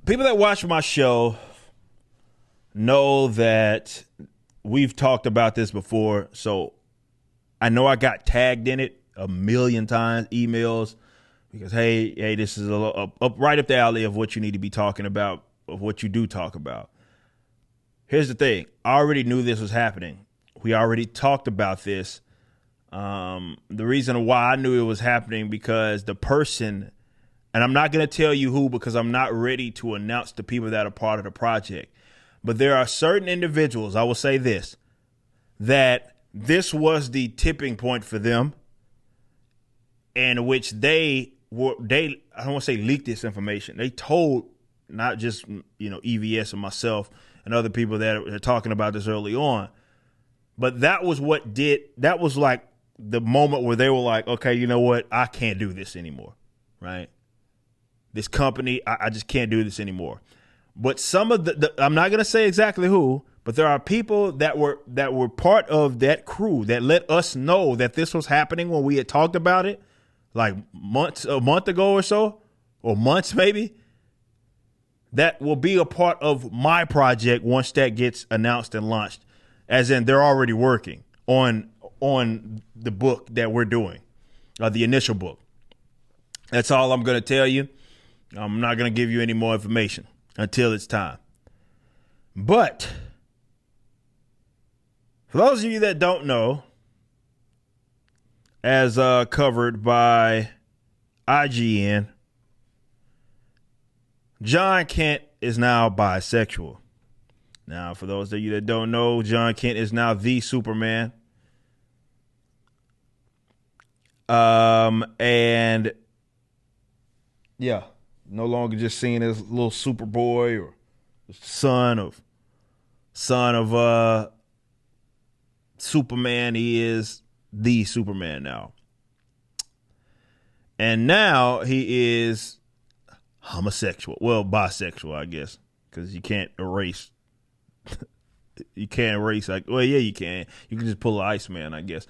People that watch my show know that we've talked about this before. So I know I got tagged in it a million times, emails, because, hey, this is up right up the alley of what you need to be talking about, of what you do talk about. Here's the thing. I already knew this was happening. We already talked about this. The reason why I knew it was happening because the person, and I'm not going to tell you who because I'm not ready to announce the people that are part of the project, but there are certain individuals, I will say this, that this was the tipping point for them, in which they I don't want to say leaked this information. They told not just, EVS and myself and other people that are talking about this early on, but that was like the moment where they were like, okay, you know what? I can't do this anymore, right? This company, I just can't do this anymore. But some of the I'm not going to say exactly who, but there are people that were part of that crew that let us know that this was happening when we had talked about it, like a month ago or so, or months maybe. That will be a part of my project once that gets announced and launched, as in they're already working on the book that we're doing, the initial book. That's all I'm going to tell you. I'm not going to give you any more information until it's time. But for those of you that don't know, as covered by IGN, John Kent is now bisexual. Now, for those of you that don't know, John Kent is now the Superman. And yeah, no longer just seen as little Superboy or son of Superman. He is the Superman now. And now he is homosexual. Well, bisexual, I guess, because you can't erase. You can't erase. Well, yeah, you can. You can just pull an Iceman, I guess.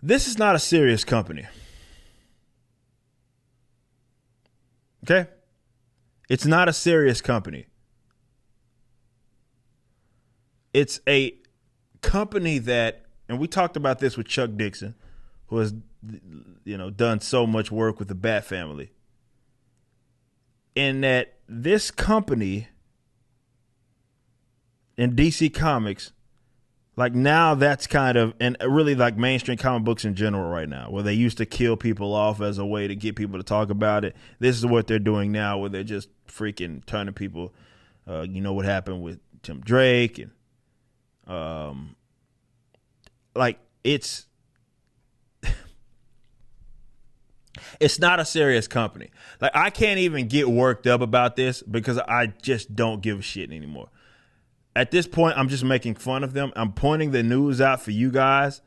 This is not a serious company. Okay? It's not a serious company. It's a company that, and we talked about this with Chuck Dixon, who has, done so much work with the Bat Family. In that this company in DC Comics, like now that's kind of, and really like mainstream comic books in general right now, where they used to kill people off as a way to get people to talk about it. This is what they're doing now, where they're just freaking turning people, what happened with Tim Drake, and like it's not a serious company. Like I can't even get worked up about this because I just don't give a shit anymore. At this point, I'm just making fun of them. I'm pointing the news out for you guys.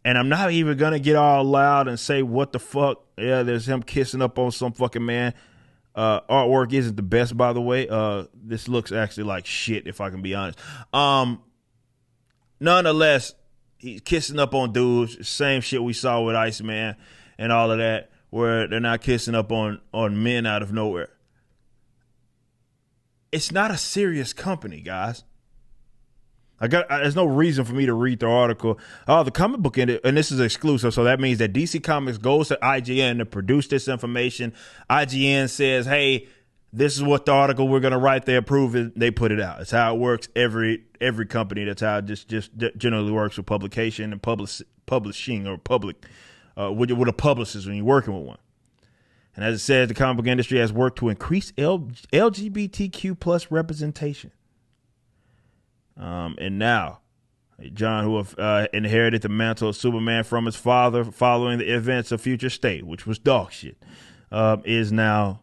And I'm not even going to get all loud and say, what the fuck? Yeah, there's him kissing up on some fucking man. Artwork isn't the best, by the way. This looks actually like shit, if I can be honest. Nonetheless, he's kissing up on dudes. Same shit we saw with Iceman and all of that, where they're not kissing up on men out of nowhere. It's not a serious company, guys. There's no reason for me to read the article. Oh, the comic book in it, and this is exclusive, so that means that DC Comics goes to IGN to produce this information. IGN says, hey, this is what the article we're going to write. They approve it. They put it out. It's how it works. Every company, that's how it just generally works with publication and publishing or public, with a publicist when you're working with one. And as it says, the comic book industry has worked to increase LGBTQ plus representation. And now, John, who inherited the mantle of Superman from his father following the events of Future State, which was dog shit, is now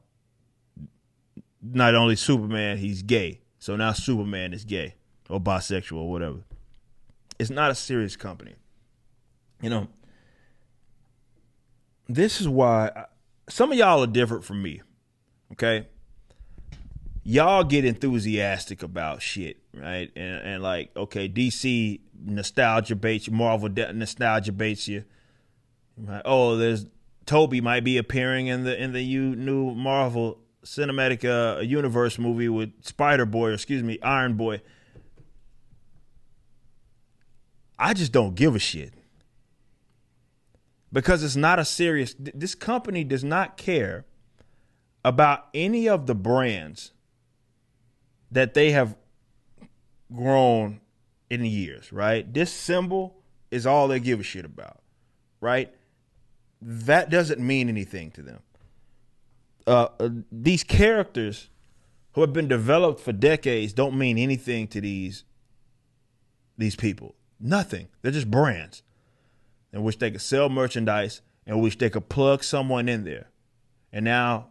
not only Superman, he's gay. So now Superman is gay or bisexual or whatever. It's not a serious company. This is why some of y'all are different from me, okay? Y'all get enthusiastic about shit, right? And like, okay, DC nostalgia baits you, Marvel nostalgia baits you. Right? Oh, there's Toby might be appearing in the new Marvel cinematic universe movie with Iron Boy. I just don't give a shit. Because it's not a serious, this company does not care about any of the brands that they have grown in the years, right? This symbol is all they give a shit about, right? That doesn't mean anything to them. These characters who have been developed for decades don't mean anything to these people. Nothing. They're just brands in which they could sell merchandise, in which they could plug someone in there. And now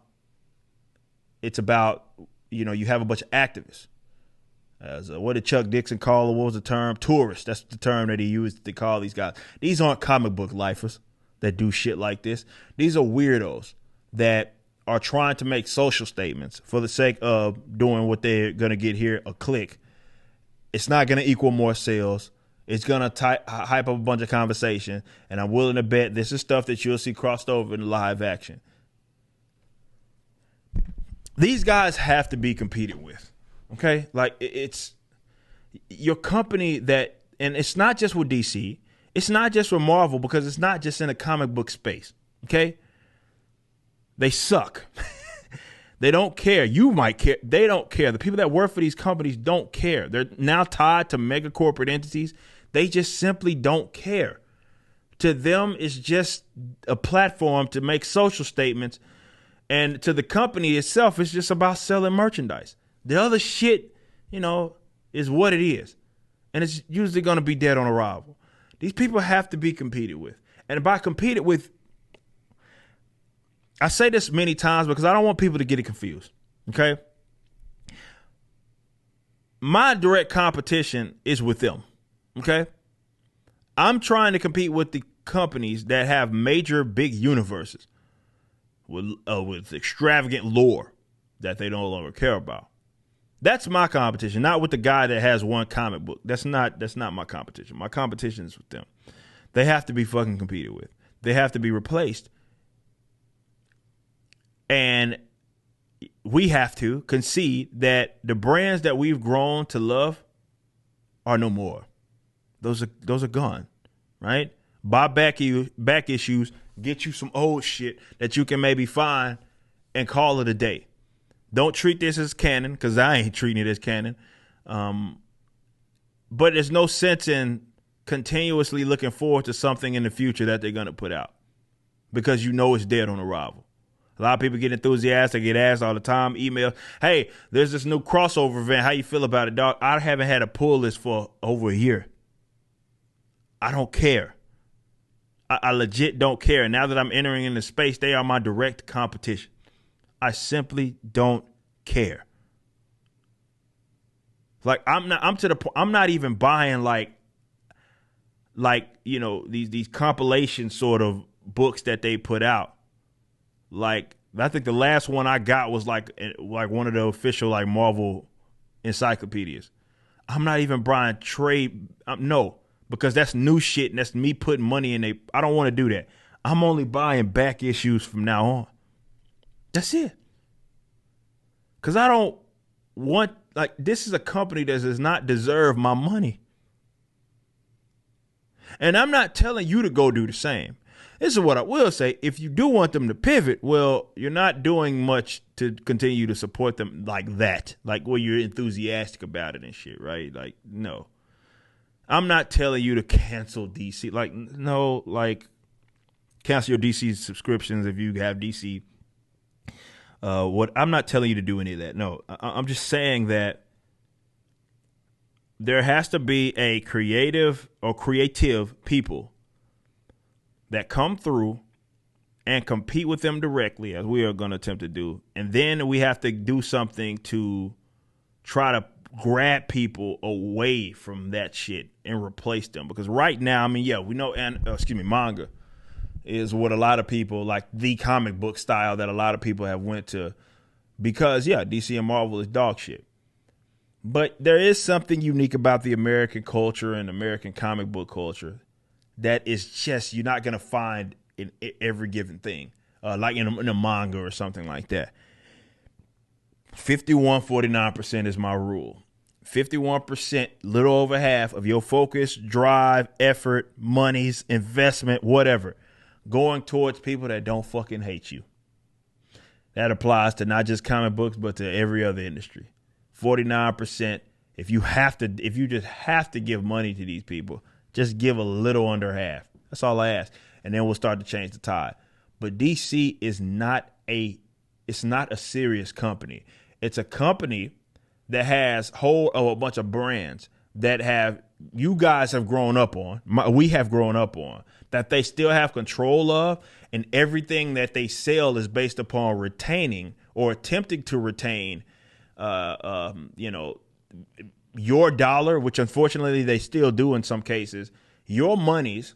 it's about, you have a bunch of activists. What did Chuck Dixon call it? What was the term? Tourists. That's the term that he used to call these guys. These aren't comic book lifers that do shit like this. These are weirdos that are trying to make social statements for the sake of doing what they're going to get here, a click. It's not going to equal more sales. It's going to hype up a bunch of conversation. And I'm willing to bet this is stuff that you'll see crossed over in live action. These guys have to be competed with. Okay? Like, it's your company that, and it's not just with DC. It's not just with Marvel, because it's not just in the comic book space. Okay? They suck. They don't care. You might care. They don't care. The people that work for these companies don't care. They're now tied to mega corporate entities. They just simply don't care. To them, it's just a platform to make social statements. And to the company itself, it's just about selling merchandise. The other shit, is what it is. And it's usually going to be dead on arrival. These people have to be competed with. And by competed with, I say this many times because I don't want people to get it confused. Okay? My direct competition is with them. Okay? I'm trying to compete with the companies that have major big universes with extravagant lore that they no longer care about. That's my competition, not with the guy that has one comic book. That's not my competition. My competition is with them. They have to be fucking competed with. They have to be replaced. And we have to concede that the brands that we've grown to love are no more. Those are gone, right? Buy back issues, get you some old shit that you can maybe find and call it a day. Don't treat this as canon, because I ain't treating it as canon. But there's no sense in continuously looking forward to something in the future that they're going to put out, because it's dead on arrival. A lot of people get enthusiastic, get asked all the time, email, hey, there's this new crossover event. How you feel about it, dog? I haven't had a pull list for over a year. I don't care. I legit don't care. And now that I'm entering into space, they are my direct competition. I simply don't care. Like, I'm not even buying these compilation sort of books that they put out. Like, I think the last one I got was like one of the official Marvel encyclopedias. I'm not even buying trade. No, because that's new shit and that's me putting money in. I don't want to do that. I'm only buying back issues from now on. That's it. Because I don't want, this is a company that does not deserve my money. And I'm not telling you to go do the same. This is what I will say. If you do want them to pivot, well, you're not doing much to continue to support them like that. Like, where you're enthusiastic about it and shit, right? Like, no. I'm not telling you to cancel DC. Cancel your DC subscriptions if you have DC. I'm not telling you to do any of that. No, I'm just saying that there has to be a creative people that come through and compete with them directly, as we are going to attempt to do. And then we have to do something to try to grab people away from that shit and replace them. Because right now, we know, manga is what a lot of people, like the comic book style that a lot of people have went to, because DC and Marvel is dog shit. But there is something unique about the American culture and American comic book culture that is just, you're not going to find in every given thing, like in a manga or something like that. 49% is my rule. 51%, little over half of your focus, drive, effort, monies, investment, whatever, going towards people that don't fucking hate you. That applies to not just comic books, but to every other industry. 49%. If you just have to give money to these people, just give a little under half. That's all I ask. And then we'll start to change the tide. But DC is not a serious company. It's a company that has hold of a bunch of brands that you guys have grown up on, we have grown up on, that they still have control of, and everything that they sell is based upon retaining or attempting to retain, your dollar, which unfortunately they still do in some cases, your monies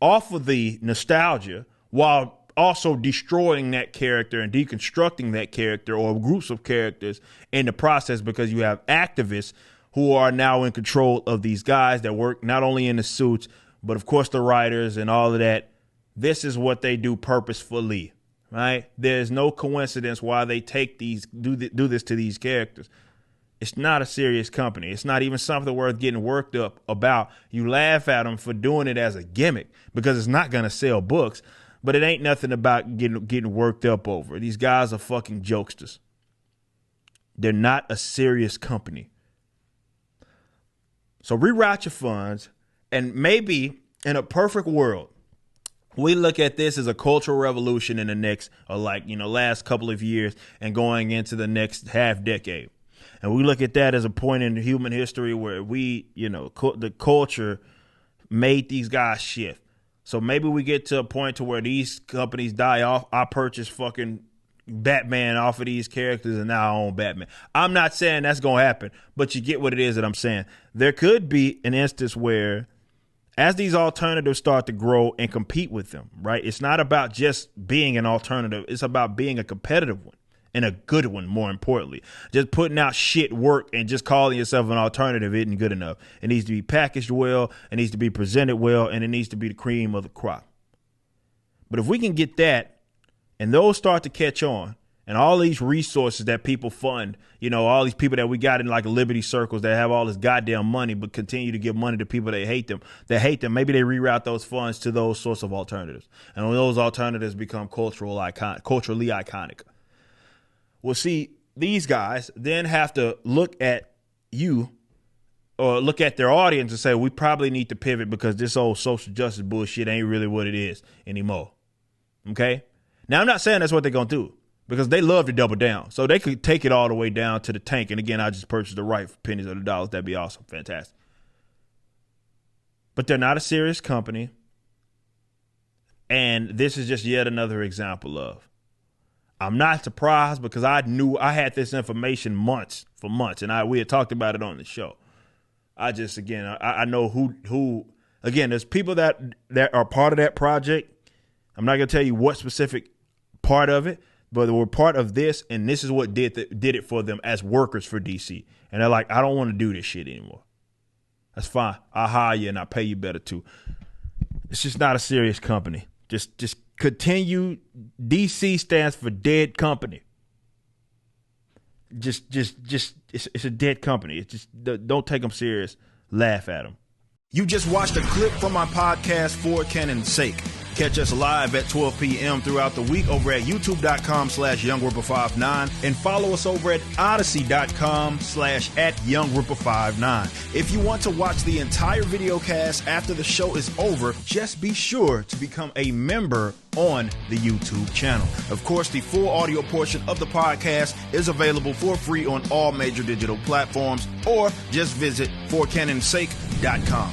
off of the nostalgia, while also destroying that character and deconstructing that character or groups of characters in the process, because you have activists who are now in control of these guys that work not only in the suits, but of course the writers and all of that. This is what they do purposefully, right? There's no coincidence why they do this to these characters. It's not a serious company. It's not even something worth getting worked up about. You laugh at them for doing it as a gimmick because it's not going to sell books. But it ain't nothing about getting worked up over. These guys are fucking jokesters. They're not a serious company. So reroute your funds, and maybe in a perfect world, we look at this as a cultural revolution in the next, last couple of years and going into the next half decade. And we look at that as a point in human history where the culture made these guys shift. So maybe we get to a point to where these companies die off. I purchase fucking Batman off of these characters and now I own Batman. I'm not saying that's going to happen, but you get what it is that I'm saying. There could be an instance where as these alternatives start to grow and compete with them, right? It's not about just being an alternative. It's about being a competitive one and a good one, more importantly. Just putting out shit work and just calling yourself an alternative isn't good enough. It needs to be packaged well, it needs to be presented well, and it needs to be the cream of the crop. But if we can get that and those start to catch on, and all these resources that people fund, all these people that we got in like Liberty circles that have all this goddamn money but continue to give money to people that hate them, maybe they reroute those funds to those sorts of alternatives. And when those alternatives become culturally iconic. Well, see, these guys then have to look at you or look at their audience and say, we probably need to pivot because this old social justice bullshit ain't really what it is anymore. Okay? Now, I'm not saying that's what they're going to do because they love to double down. So they could take it all the way down to the tank. And again, I just purchased the right for pennies of the dollars. That'd be awesome. Fantastic. But they're not a serious company. And this is just yet another example of. I'm not surprised because I knew I had this information for months, and we had talked about it on the show. I know who there's people that are part of that project. I'm not going to tell you what specific part of it, but they were part of this, and this is what did it for them as workers for DC. And they're like, I don't want to do this shit anymore. That's fine. I'll hire you and I'll pay you better too. It's just not a serious company. Just continue. DC stands for dead company. It's a dead company. It's just don't take them serious. Laugh at them. You just watched a clip from my podcast, For Canon's Sake. Catch us live at 12 p.m. throughout the week over at youtube.com/YoungRipper59 and follow us over at odyssey.com/@YoungRipper59. If you want to watch the entire video cast after the show is over, just be sure to become a member on the YouTube channel. Of course, the full audio portion of the podcast is available for free on all major digital platforms, or just visit forcanonsake.com.